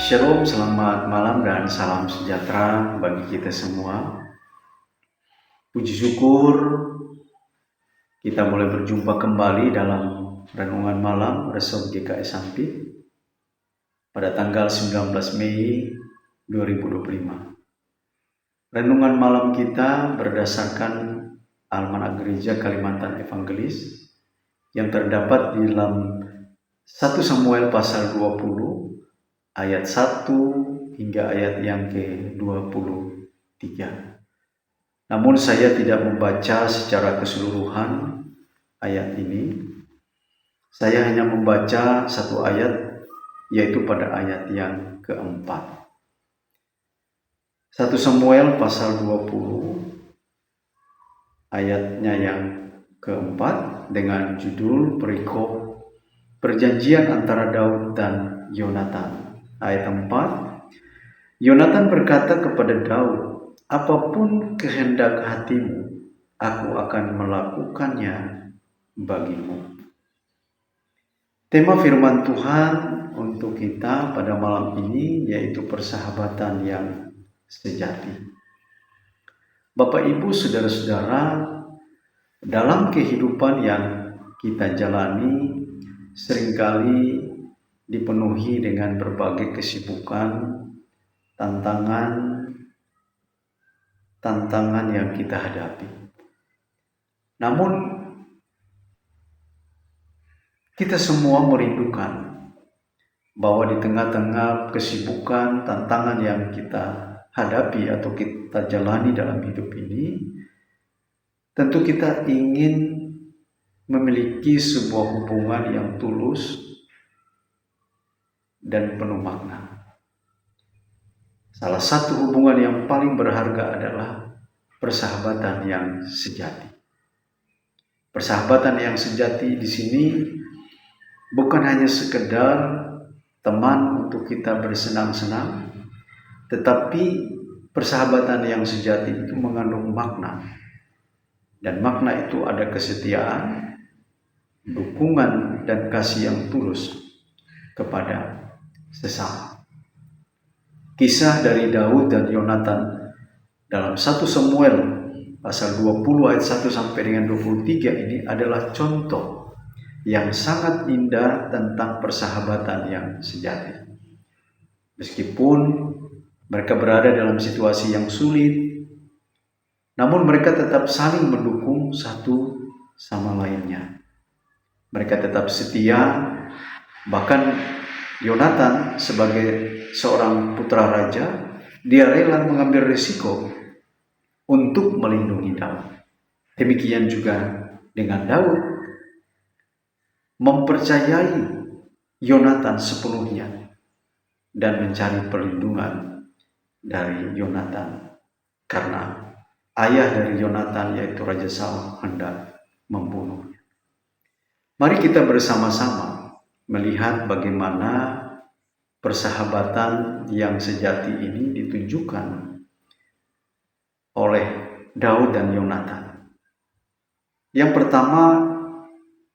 Shalom, selamat malam dan salam sejahtera bagi kita semua. Puji syukur kita mulai berjumpa kembali dalam renungan malam Resort GKS Sampit pada tanggal 19 Mei 2025. Renungan malam kita berdasarkan Almanak Gereja Kalimantan Evangelis yang terdapat di dalam 1 Samuel pasal 20 ayat 1 hingga ayat yang ke-23. Namun saya tidak membaca secara keseluruhan ayat ini. Saya hanya membaca satu ayat, yaitu pada ayat yang keempat. 1 Samuel pasal 20 ayatnya yang keempat dengan judul perikop perjanjian antara Daud dan Yonatan. Ayat 4, Yonatan berkata kepada Daud, apapun kehendak hatimu, aku akan melakukannya bagimu. Tema firman Tuhan untuk kita pada malam ini yaitu persahabatan yang sejati. Bapak Ibu, saudara-saudara, dalam kehidupan yang kita jalani seringkali dipenuhi dengan berbagai kesibukan, tantangan yang kita hadapi. Namun kita semua merindukan bahwa di tengah-tengah kesibukan, tantangan yang kita hadapi atau kita jalani dalam hidup ini, tentu kita ingin memiliki sebuah hubungan yang tulus dan penuh makna. Salah satu hubungan yang paling berharga adalah persahabatan yang sejati. Persahabatan yang sejati di sini bukan hanya sekedar teman untuk kita bersenang-senang, tetapi persahabatan yang sejati itu mengandung makna. Dan makna itu ada kesetiaan, dukungan, dan kasih yang tulus kepada sesama. Kisah dari Daud dan Yonatan dalam 1 Samuel pasal 20 ayat 1 sampai dengan 23 ini adalah contoh yang sangat indah tentang persahabatan yang sejati. Meskipun mereka berada dalam situasi yang sulit, namun mereka tetap saling mendukung satu sama lainnya. Mereka tetap setia, bahkan Yonatan sebagai seorang putra raja, dia rela mengambil risiko untuk melindungi Daud. Demikian juga dengan Daud, mempercayai Yonatan sepenuhnya dan mencari perlindungan dari Yonatan karena ayah dari Yonatan yaitu Raja Saul hendak membunuhnya. Mari kita bersama-sama melihat bagaimana persahabatan yang sejati ini ditunjukkan oleh Daud dan Yonatan. Yang pertama,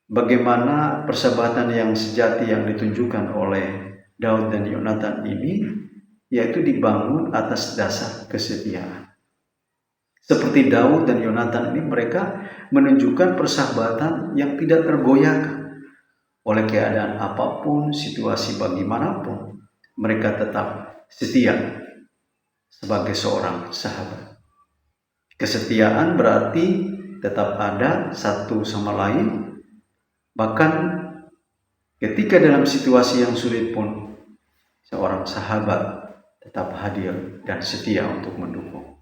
bagaimana persahabatan yang sejati yang ditunjukkan oleh Daud dan Yonatan ini, yaitu dibangun atas dasar kesetiaan. Seperti Daud dan Yonatan ini, mereka menunjukkan persahabatan yang tidak tergoyahkan oleh keadaan apapun, situasi bagaimanapun. Mereka tetap setia sebagai seorang sahabat. Kesetiaan berarti tetap ada satu sama lain, bahkan ketika dalam situasi yang sulit pun seorang sahabat tetap hadir dan setia untuk mendukung.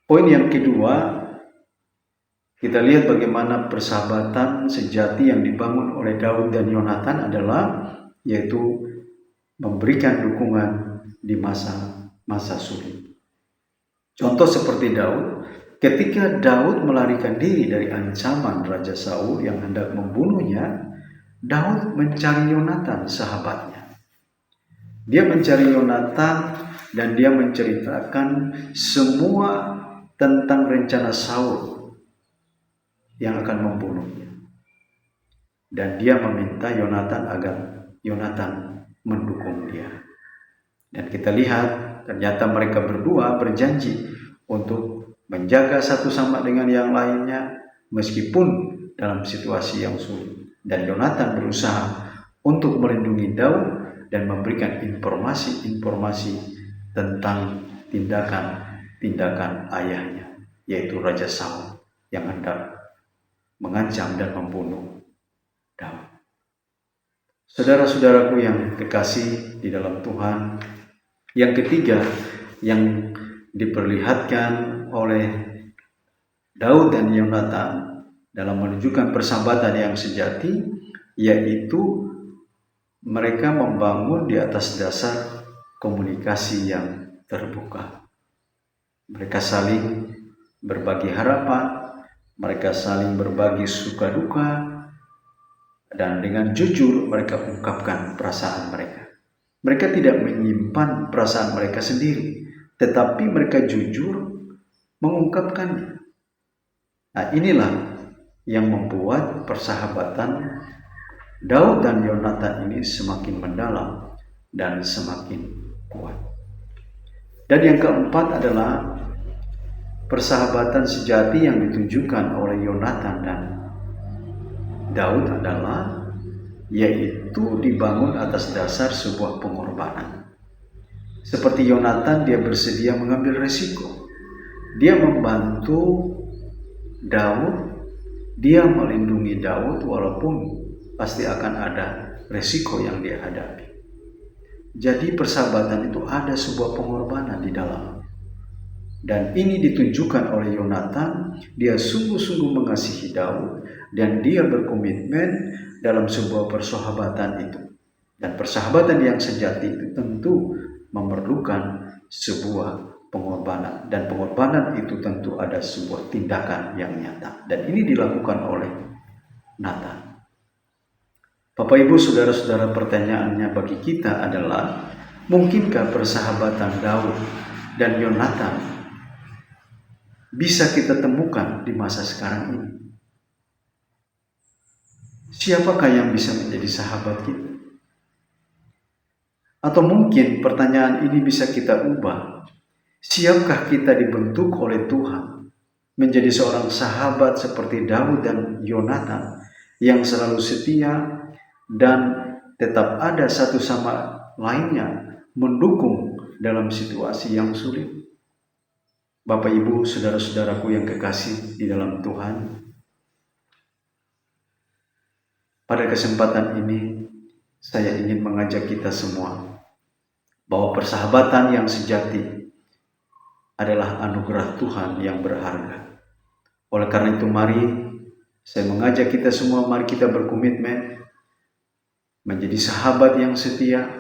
Poin yang kedua, kita lihat bagaimana persahabatan sejati yang dibangun oleh Daud dan Yonatan adalah yaitu memberikan dukungan di masa sulit. Contoh seperti Daud, ketika Daud melarikan diri dari ancaman Raja Saul yang hendak membunuhnya, Daud mencari Yonatan sahabatnya. Dia mencari Yonatan dan dia menceritakan semua tentang rencana Saul yang akan membunuhnya. Dan dia meminta Yonatan agar Yonatan mendukung dia. Dan kita lihat ternyata mereka berdua berjanji untuk menjaga satu sama dengan yang lainnya meskipun dalam situasi yang sulit. Dan Yonatan berusaha untuk melindungi Daud dan memberikan informasi-informasi tentang tindakan ayahnya, yaitu Raja Saul yang hendak mengancam dan membunuh Daud. Saudara-saudaraku yang kekasih di dalam Tuhan, yang ketiga yang diperlihatkan oleh Daud dan Yonatan dalam menunjukkan persahabatan yang sejati, yaitu mereka membangun di atas dasar komunikasi yang terbuka. Mereka saling berbagi harapan, mereka saling berbagi suka duka, dan dengan jujur mereka ungkapkan perasaan mereka. Mereka tidak menyimpan perasaan mereka sendiri, tetapi mereka jujur mengungkapkannya. Nah, inilah yang membuat persahabatan Daud dan Yonatan ini semakin mendalam dan semakin kuat. Dan yang keempat adalah persahabatan sejati yang ditunjukkan oleh Yonatan dan Daud adalah yaitu dibangun atas dasar sebuah pengorbanan. Seperti Yonatan, dia bersedia mengambil resiko. Dia membantu Daud, dia melindungi Daud walaupun pasti akan ada resiko yang dia hadapi. Jadi persahabatan itu ada sebuah pengorbanan di dalam. Dan ini ditunjukkan oleh Yonatan, dia sungguh-sungguh mengasihi Daud dan dia berkomitmen dalam sebuah persahabatan itu. Dan persahabatan yang sejati itu tentu memerlukan sebuah pengorbanan. Dan pengorbanan itu tentu ada sebuah tindakan yang nyata. Dan ini dilakukan oleh Nathan. Bapak Ibu saudara-saudara, pertanyaannya bagi kita adalah, mungkinkah persahabatan Daud dan Yonatan bisa kita temukan di masa sekarang ini? Siapakah yang bisa menjadi sahabat kita? Atau mungkin pertanyaan ini bisa kita ubah. Siapkah kita dibentuk oleh Tuhan menjadi seorang sahabat seperti Daud dan Yonatan yang selalu setia dan tetap ada satu sama lainnya mendukung dalam situasi yang sulit? Bapak Ibu saudara-saudaraku yang kekasih di dalam Tuhan, pada kesempatan ini, saya ingin mengajak kita semua bahwa persahabatan yang sejati adalah anugerah Tuhan yang berharga. Oleh karena itu, mari saya mengajak kita semua, mari kita berkomitmen menjadi sahabat yang setia,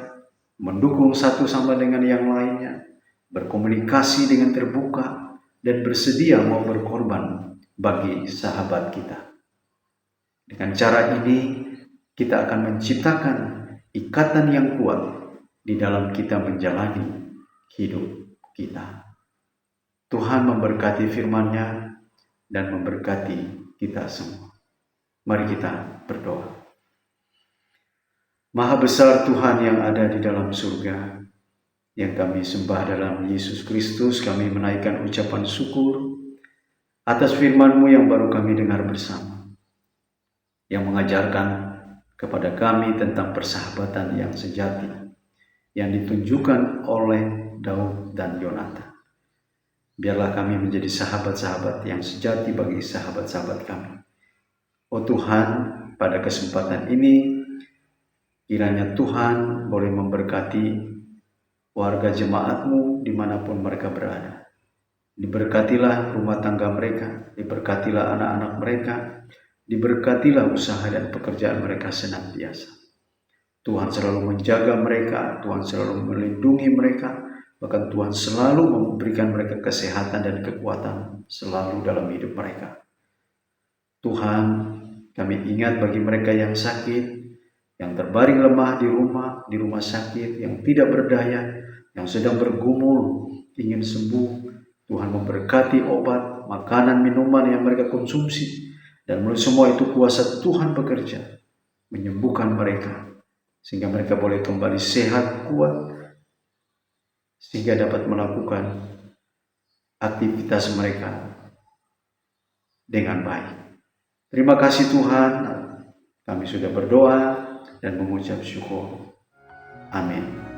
mendukung satu sama dengan yang lainnya, berkomunikasi dengan terbuka, dan bersedia mau berkorban bagi sahabat kita. Dengan cara ini, kita akan menciptakan ikatan yang kuat di dalam kita menjalani hidup kita. Tuhan memberkati firman-Nya dan memberkati kita semua. Mari kita berdoa. Maha besar Tuhan yang ada di dalam surga, yang kami sembah dalam Yesus Kristus, kami menaikkan ucapan syukur atas firman-Mu yang baru kami dengar bersama, yang mengajarkan kepada kami tentang persahabatan yang sejati yang ditunjukkan oleh Daud dan Yonatan. Biarlah kami menjadi sahabat-sahabat yang sejati bagi sahabat-sahabat kami. Oh Tuhan, pada kesempatan ini kiranya Tuhan boleh memberkati warga jemaat-Mu dimanapun mereka berada. Diberkatilah rumah tangga mereka, diberkatilah anak-anak mereka, diberkatilah usaha dan pekerjaan mereka senantiasa. Tuhan selalu menjaga mereka, Tuhan selalu melindungi mereka, bahkan Tuhan selalu memberikan mereka kesehatan dan kekuatan selalu dalam hidup mereka. Tuhan, kami ingat bagi mereka yang sakit, yang terbaring lemah di rumah sakit, yang tidak berdaya, yang sedang bergumul, ingin sembuh. Tuhan memberkati obat, makanan, minuman yang mereka konsumsi. Dan melalui semua itu kuasa Tuhan bekerja, menyembuhkan mereka. sehingga mereka boleh kembali sehat, kuat, sehingga dapat melakukan aktivitas mereka dengan baik. Terima kasih Tuhan, kami sudah berdoa dan mengucap syukur. Amin.